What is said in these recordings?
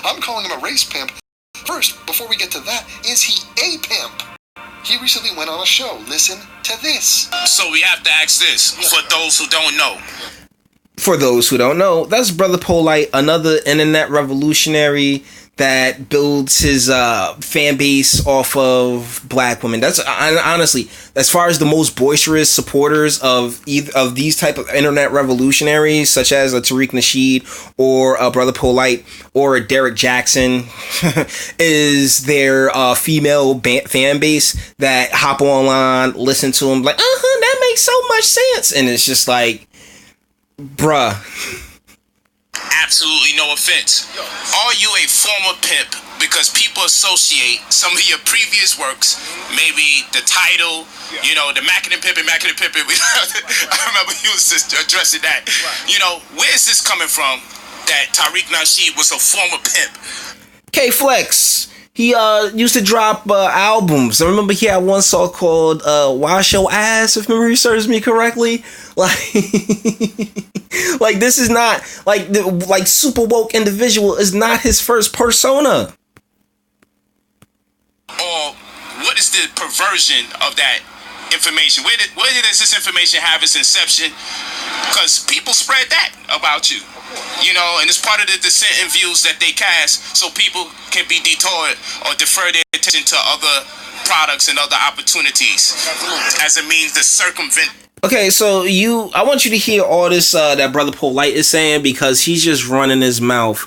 I'm calling him a race pimp. First, before we get to that, is he a pimp? He recently went on a show. Listen to this. So we have to ask this, for those who don't know. For those who don't know, that's Brother Polite, another internet revolutionary that builds his fan base off of black women. That's honestly, as far as the most boisterous supporters of either of these type of internet revolutionaries, such as a Tariq Nasheed or a Brother Polite or a Derek Jackson, is their female fan base that hop online, listen to him like, that makes so much sense, and it's just like, bruh. Absolutely no offense. Are you a former pimp? Because people associate some of your previous works, maybe the title, the Mackin' and Pimpin'. I remember you was just addressing that. Where is this coming from that Tariq Nasheed was a former pimp? K-Flex. He used to drop albums. I remember he had one song called Wash Your Ass, if memory serves me correctly. Like this is not like super woke individual is not his first persona. Or what is the perversion of that information? Where does this information have its inception? Because people spread that about you. And it's part of the dissenting views that they cast, so people can be detoured or defer their attention to other products and other opportunities as a means to circumvent. Okay, so I want you to hear all this that Brother Polite is saying, because he's just running his mouth,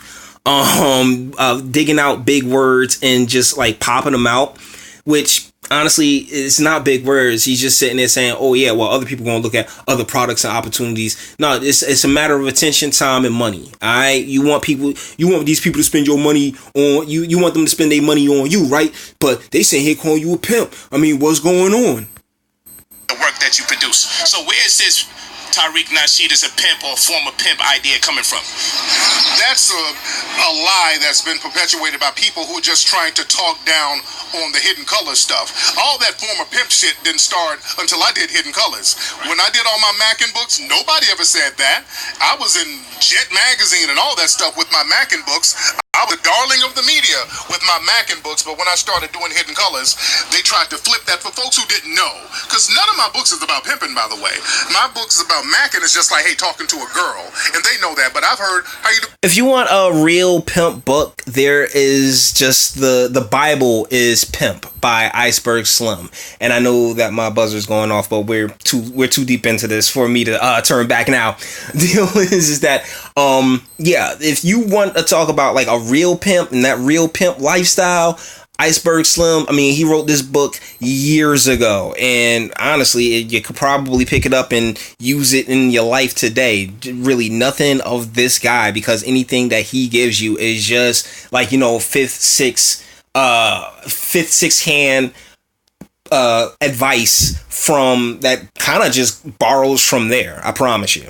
digging out big words and just like popping them out, which honestly, it's not big words. He's just sitting there saying, oh yeah, well, other people going to look at other products and opportunities. No, it's a matter of attention, time, and money. All right. You want these people to spend your money on you. You want them to spend their money on you, right? But they say here calling you a pimp. I mean, what's going on? The work that you produce. So where is this Tariq Nasheed as a pimp or former pimp idea coming from? That's a lie that's been perpetuated by people who are just trying to talk down on the Hidden Colors stuff. All that former pimp shit didn't start until I did Hidden Colors. Right. When I did all my Mackin books, nobody ever said that. I was in Jet Magazine and all that stuff with my Mackin books. I was the darling of the media with my Mackin books, but when I started doing Hidden Colors, they tried to flip that for folks who didn't know. Because none of my books is about pimping, by the way. My books is about Mackin. It's just like, hey, talking to a girl. And they know that, but I've heard how you do. If you want a real pimp book, there is just the Bible is Pimp by Iceberg Slim. And I know that my buzzer's going off, but we're too deep into this for me to turn back now. The deal is that if you want to talk about like a real pimp and that real pimp lifestyle, Iceberg Slim, I mean, he wrote this book years ago, and honestly, you could probably pick it up and use it in your life today. Really nothing of this guy, because anything that he gives you is just like, fifth, sixth hand advice from that kind of just borrows from there. I promise you.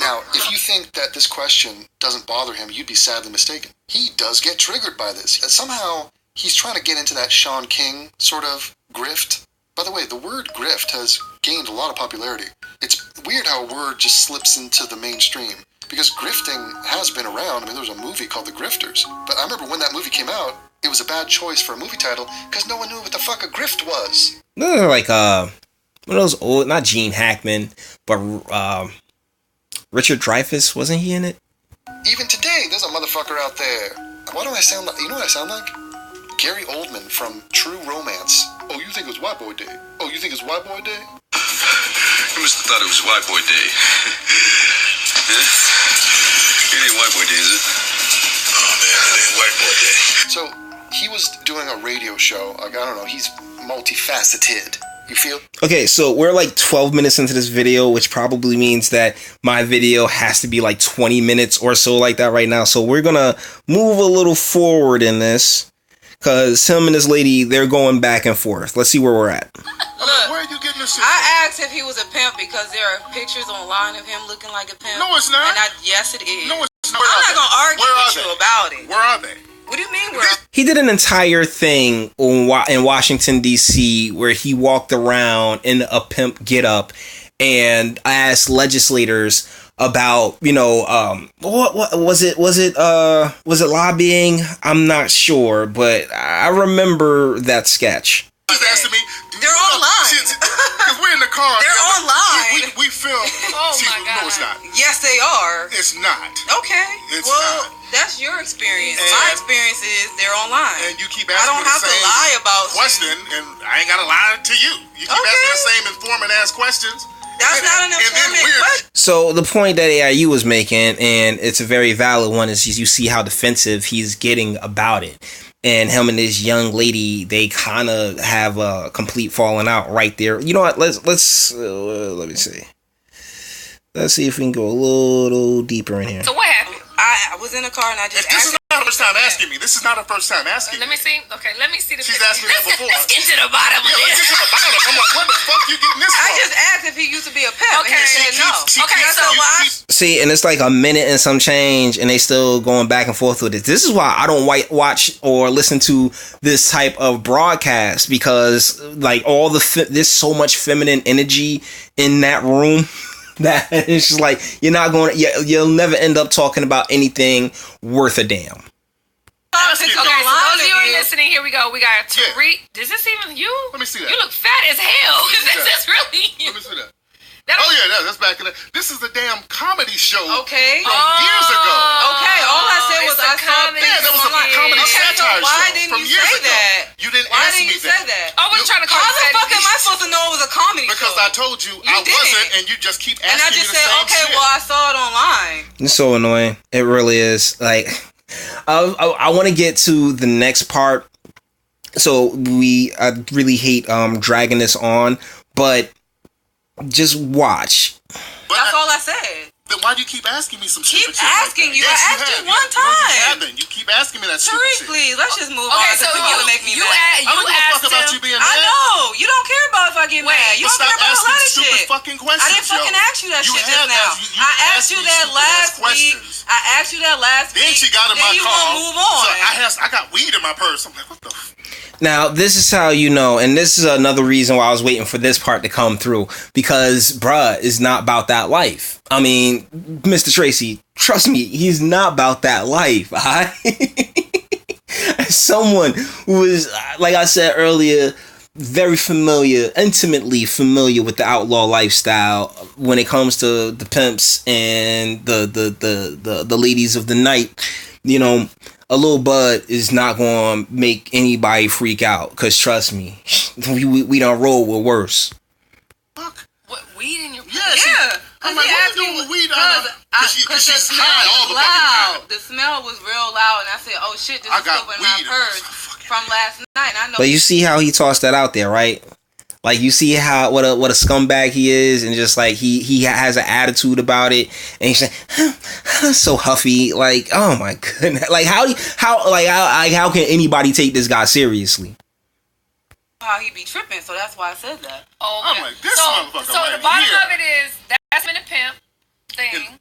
Now, if you think that this question doesn't bother him, you'd be sadly mistaken. He does get triggered by this. Somehow, he's trying to get into that Shaun King sort of grift. By the way, the word grift has gained a lot of popularity. It's weird how a word just slips into the mainstream, because grifting has been around. I mean, there was a movie called The Grifters. But I remember when that movie came out, it was a bad choice for a movie title because no one knew what the fuck a grift was. Like one of those old, not Gene Hackman, but Richard Dreyfuss, wasn't he in it? Even today, there's a motherfucker out there. Why don't I sound like, you know what I sound like? Gary Oldman from True Romance. Oh, you think it was White Boy Day? Oh, you think it's White Boy Day? You must have thought it was White Boy Day. It ain't White Boy Day, is it? Oh, man, it ain't White Boy Day. So, he was doing a radio show. Like, I don't know, he's multifaceted. You feel? Okay, so we're like 12 minutes into this video, which probably means that my video has to be like 20 minutes or so like that right now. So we're gonna move a little forward in this, because him and this lady, they're going back and forth. Let's see where we're at. Look, where are you getting this shit I asked if he was a pimp because there are pictures online of him looking like a pimp. No, it's not. Yes, it is. No, it's not. I'm not going to argue with you about it. Where are they? What do you mean where? He did an entire thing in Washington, D.C., where he walked around in a pimp getup and asked legislators about, what was it lobbying? I'm not sure, but I remember that sketch. She's asking me. They're online. Because we're in the car. They're online. We film. Oh my God. No, it's not. Yes, they are. It's not. Okay. It's well, not. that's your experience. And my experience is they're online. And you keep asking I don't me have the to same lie about question, and I ain't got to lie to you. You keep asking the same informant ass questions. That's not an informant question. So the point that AIU was making, and it's a very valid one, is you see how defensive he's getting about it. And him and this young lady, they kind of have a complete falling out right there. You know what? Let me see. Let's see if we can go a little deeper in here. So what happened? I was in the car and I just This is not her first time asking me. This is not her first time asking Let me see. Okay, let me see the She's picture. asked me that before. Let's get to the bottom of Yeah, let's this. get to the bottom. I'm like, where the fuck you getting this from? I just asked if he used to be a pimp. Okay. And he said no. Okay, so See, and it's like a minute and some change, and they still going back and forth with it. This is why I don't watch or listen to this type of broadcast, because like there's so much feminine energy in that room that it's just like you'll never end up talking about anything worth a damn. Okay, so those of you who are listening, here we go. We got Tariq. Is this even you? Let me see that. You look fat as hell. Is this really you? Let me see that. That's back in the... This is the damn comedy show Okay. from years ago. Okay, all I said was I saw Yeah, there was a comedy satire so why show didn't from you years say ago. that? You didn't Why ask didn't me you say that? I was trying to call How you the fatty. fuck am I supposed to know it was a comedy Because show? I told you I didn't. wasn't, and you just keep asking And I me just the said, same okay, shit. well, I saw it online. It's so annoying. It really is. Like, I want to get to the next part. So I really hate dragging this on, but just watch. That's all I said. Then why do you keep asking me some Keep stupid shit asking like that? you. Yes, I asked you have. one No, time. you haven't. You keep asking me that stupid Tariq, shit. please, let's just move on. Okay, so Because you make me mad. I don't give a fuck asked about him. you being I mad. know. You don't care about if I get mad. You But don't care stop about a lot of asking stupid shit. fucking questions, I didn't fucking yo. ask you that You shit have just now. you I asked you me that stupid ass last week. questions. I asked you that last week. Then she got in my you car. gonna move on. So I got weed in my purse. I'm like, what the Now, this is how you know, and this is another reason why I was waiting for this part to come through, because bruh is not about that life. I mean, Mr. Tracy, trust me, he's not about that life. As someone who is, like I said earlier, very familiar, intimately familiar with the outlaw lifestyle when it comes to the pimps and the ladies of the night, a little bud is not going to make anybody freak out, because trust me, we don't roll with worse. fuck? What, weed in your Yeah. I'm like, what you doing with weed? Because she's high all the fucking time. The smell was real loud, and I said, "Oh shit, this I is got still in my weed in purse my fucking- from last night." And I know. But you see how he tossed that out there, right? Like, you see how what a scumbag he is, and just like he has an attitude about it, and he's like so huffy. Like, oh my goodness! Like how can anybody take this guy seriously? How he be tripping, so that's why I said that. Oh, I'm like, this motherfucker So right the bottom here. of it is that's been a pimp thing.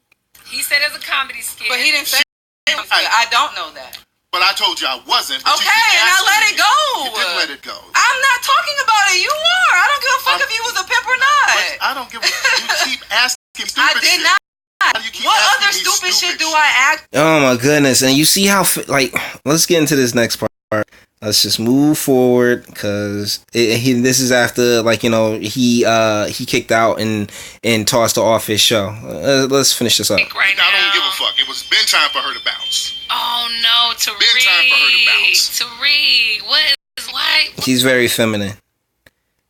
He said it's a comedy skit. But he didn't say. I don't know that. But I told you I wasn't. But you Okay, keep and I asking let me. it go. You didn't let it go. I'm not talking about it. You are. I don't give a fuck if you was a pimp or not. But I don't give a... You keep asking stupid I did shit. not. Why do you keep What asking other me stupid shit do I ask? Oh my goodness! And you see how let's get into this next part. Let's just move forward, because this is after he kicked out and tossed her off his show. Let's finish this up. Right now. I don't give a fuck. It was been time for her to bounce. Oh no, Tariq. Been time for her to bounce. Tariq, why? He's very feminine.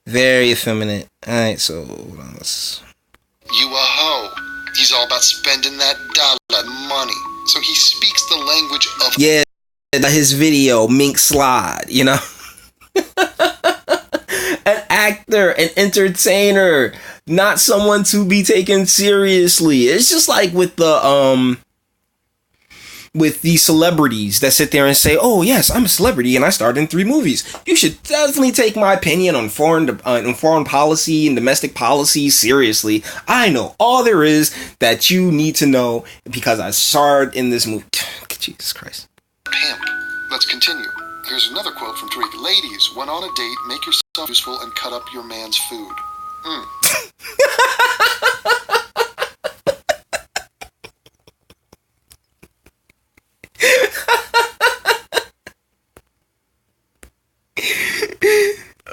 Very effeminate. Alright, so hold on, let's... You a hoe. He's all about spending that dollar money. So he speaks the language of... Yeah, his video, Mink Slide, An actor, an entertainer, not someone to be taken seriously. It's just like with these celebrities that sit there and say, "Oh yes, I'm a celebrity and I starred in 3 movies." You should definitely take my opinion on foreign policy and domestic policy seriously. I know all there is that you need to know because I starred in this movie. Jesus Christ. Pimp. Let's continue. Here's another quote from Tariq. Ladies, when on a date, make yourself useful and cut up your man's food.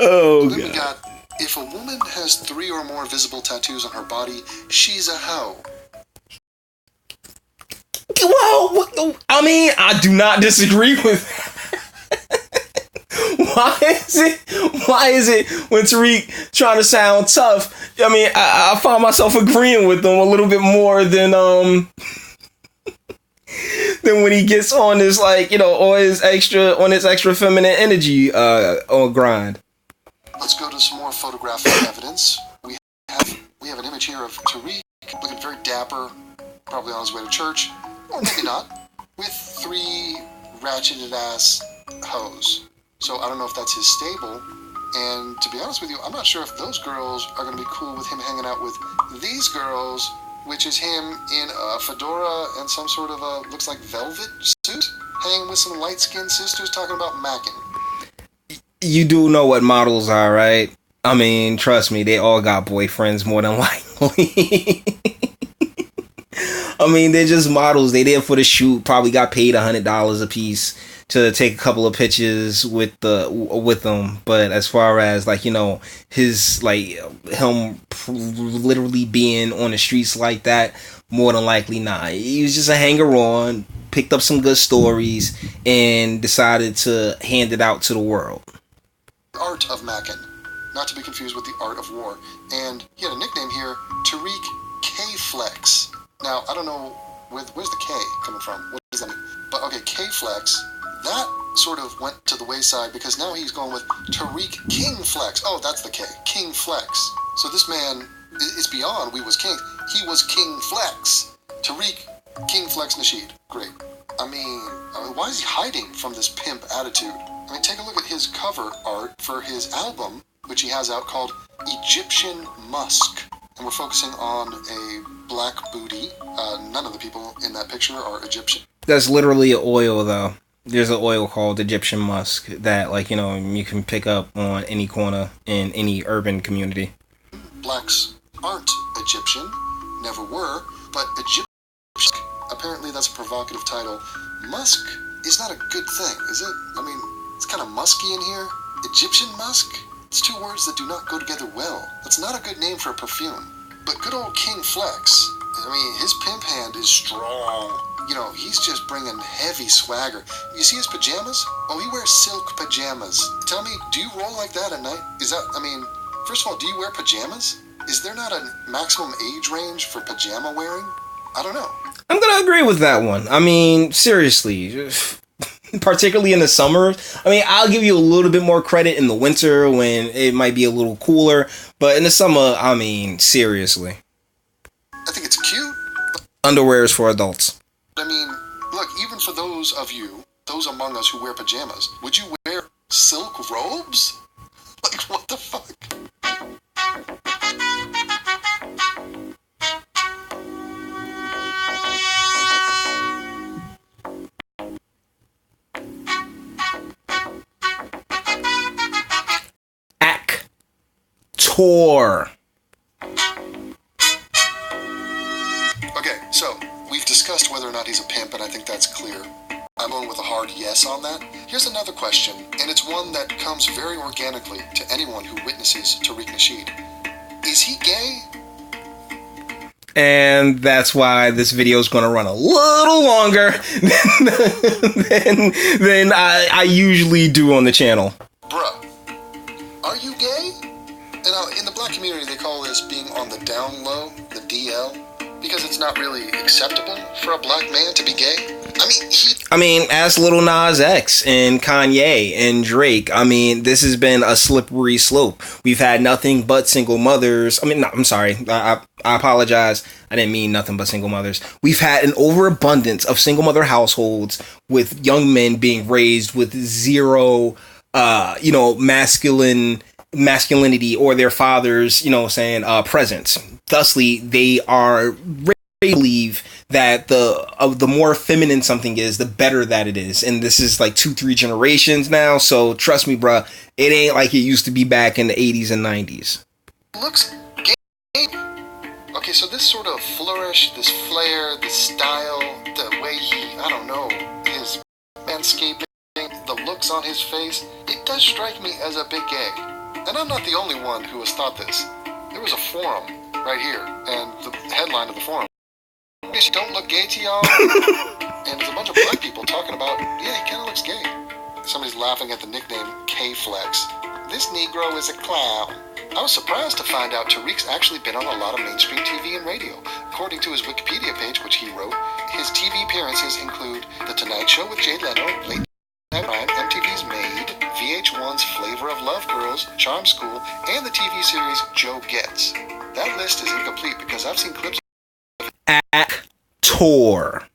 Oh, then God. we got, if a woman has 3 or more visible tattoos on her body, she's a hoe. Well, I mean, I do not disagree with that. Why is it when Tariq trying to sound tough? I mean, I find myself agreeing with them a little bit more than when he gets on this, like, you know, on his extra feminine energy on grind. Let's go to some more photographic evidence. We have an image here of Tariq looking very dapper, probably on his way to church, or maybe not, with 3 ratcheted ass hoes. So I don't know if that's his stable, and to be honest with you, I'm not sure if those girls are going to be cool with him hanging out with these girls, which is him in a fedora and some sort of a, looks like velvet suit, hanging with some light-skinned sisters talking about macking. You do know what models are, right? I mean, trust me, they all got boyfriends more than likely. I mean, they're just models. They there for the shoot, probably got paid $100 a piece to take a couple of pictures with them. But as far as, like, you know, his, like, him literally being on the streets like that, more than likely not. He was just a hanger-on, picked up some good stories, and decided to hand it out to the world. Art of macking, not to be confused with the art of war. And he had a nickname here, Tariq K-Flex. Now, I don't know, where's the K coming from? What does that mean? But, okay, K-Flex, that sort of went to the wayside because now he's going with Tariq King Flex. Oh, that's the K, King Flex. So this man is beyond we was king. He was King Flex. Tariq King Flex Nasheed. Great. I mean, why is he hiding from this pimp attitude? I mean, take a look at his cover art for his album, which he has out called Egyptian Musk. And we're focusing on a black booty. None of the people in that picture are Egyptian. That's literally an oil, though. There's an oil called Egyptian Musk that, like, you know, you can pick up on any corner in any urban community. Blacks aren't Egyptian, never were, but Egyptian, apparently that's a provocative title. Musk is not a good thing, is it? I mean, it's kind of musky in here. Egyptian musk? It's 2 words that do not go together well. That's not a good name for a perfume. But good old King Flex, I mean, his pimp hand is strong. You know, he's just bringing heavy swagger. You see his pajamas? Oh, he wears silk pajamas. Tell me, do you roll like that at night? Is that, I mean, first of all, do you wear pajamas? Is there not a maximum age range for pajama wearing? I don't know. I'm gonna agree with that one. I mean, seriously. Particularly in the summer. I mean, I'll give you a little bit more credit in the winter when it might be a little cooler. But in the summer, I mean, seriously. I think it's cute. Underwear is for adults. I mean, look, even for those of you, those among us who wear pajamas, would you wear silk robes? Like, what the fuck? Actor. Okay, so we've discussed whether or not he's a pimp, and I think that's clear. I'm going with a hard yes on that. Here's another question, and it's one that comes very organically to anyone who witnesses Tariq Nasheed. Is he gay? And that's why this video is going to run a little longer than I usually do on the channel. Bruh, are you gay? And in the black community, they call this being on the down low, the DL, because it's not really acceptable for a black man to be gay. I mean, ask Lil Nas X and Kanye and Drake. I mean, this has been a slippery slope. We've had nothing but single mothers. I mean, no, I'm sorry. I apologize. I didn't mean nothing but single mothers. We've had an overabundance of single mother households with young men being raised with zero, masculinity or their fathers, presence. Thusly, they are believe that the more feminine something is, the better that it is. And this is like 2-3 generations now. So trust me, bruh, it ain't like it used to be back in the 80s and 90s. Looks gay. Okay, so this sort of flourish, this flair, this style, the way his manscaping, the looks on his face, it does strike me as a bit gay. And I'm not the only one who has thought this. There was a forum right here, and the headline of the forum, "Yes, you don't look gay to y'all." And there's a bunch of black people talking about, yeah, he kind of looks gay. Somebody's laughing at the nickname K-Flex. "This Negro is a clown." I was surprised to find out Tariq's actually been on a lot of mainstream TV and radio. According to his Wikipedia page, which he wrote, his TV appearances include The Tonight Show with Jay Leno, Late Night Ryan, MTV's Maid, VH1's Flavor of Love Girls, Charm School, and the TV series Joe Gets. That list is incomplete because I've seen clips of actor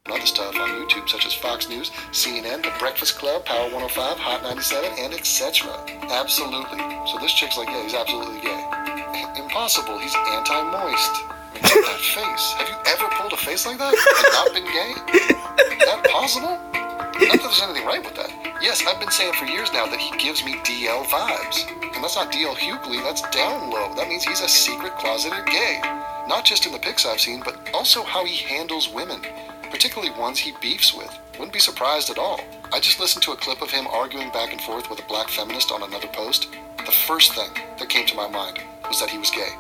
and other stuff on YouTube, such as Fox News, CNN, The Breakfast Club, Power 105, Hot 97, and etc. Absolutely. So this chick's like, yeah, he's absolutely gay. Impossible. He's anti-moist. I mean, that face. Have you ever pulled a face like that and not been gay? Is that possible? Not that there's anything right with that. Yes, I've been saying for years now that he gives me DL vibes. And that's not DL Hughley, that's down low. That means he's a secret closeted gay. Not just in the pics I've seen, but also how he handles women. Particularly ones he beefs with. Wouldn't be surprised at all. I just listened to a clip of him arguing back and forth with a black feminist on another post. The first thing that came to my mind was that he was gay.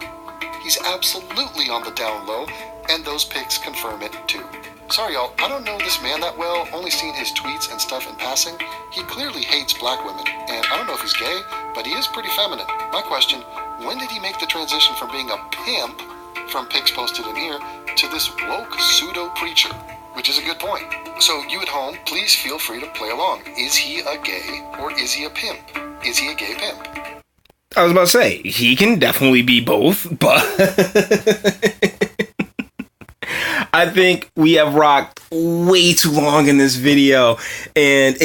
He's absolutely on the down low, and those pics confirm it too. Sorry y'all, I don't know this man that well, only seen his tweets and stuff in passing. He clearly hates black women, and I don't know if he's gay, but he is pretty feminine. My question, when did he make the transition from being a pimp, from pics posted in here, to this woke pseudo-preacher? Which is a good point. So you at home, please feel free to play along. Is he a gay or is he a pimp? Is he a gay pimp? I was about to say, he can definitely be both, but I think we have rocked way too long in this video, and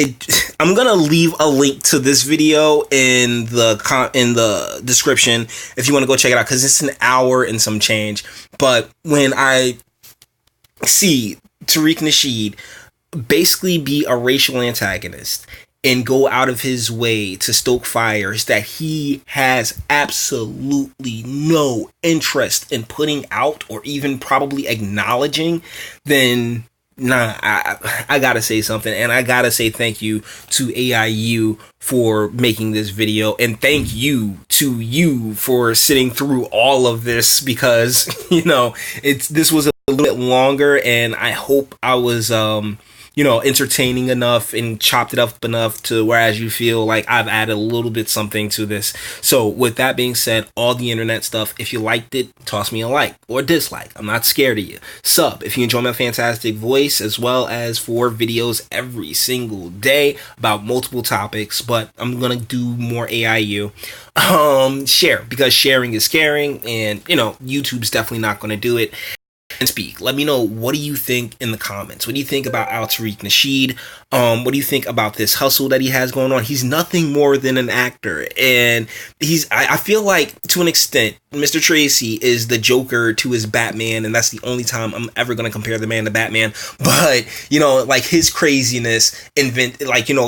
I'm gonna leave a link to this video in the description if you want to go check it out, because it's an hour and some change. But when I see Tariq Nasheed basically be a racial antagonist and go out of his way to stoke fires that he has absolutely no interest in putting out or even probably acknowledging, then I gotta say something, and I gotta say thank you to AIU for making this video, and thank you to you for sitting through all of this, because this was a little bit longer, and I hope I was entertaining enough and chopped it up enough to whereas you feel like I've added a little bit something to this. So with that being said, all the internet stuff, if you liked it, toss me a like or dislike. I'm not scared of you. Sub if you enjoy my fantastic voice, as well as for videos every single day about multiple topics, but I'm gonna do more AIU. Share, because sharing is caring, and YouTube's definitely not gonna do it. And speak. Let me know, what do you think in the comments? What do you think about Tariq Nasheed? What do you think about this hustle that he has going on? He's nothing more than an actor, and I feel like to an extent Mr. Tracy is the Joker to his Batman, and that's the only time I'm ever gonna compare the man to Batman. But like his craziness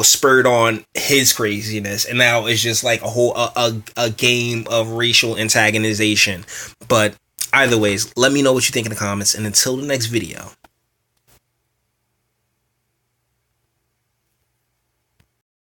spurred on his craziness, and now it's just like a whole a game of racial antagonization. But either ways, let me know what you think in the comments, and until the next video,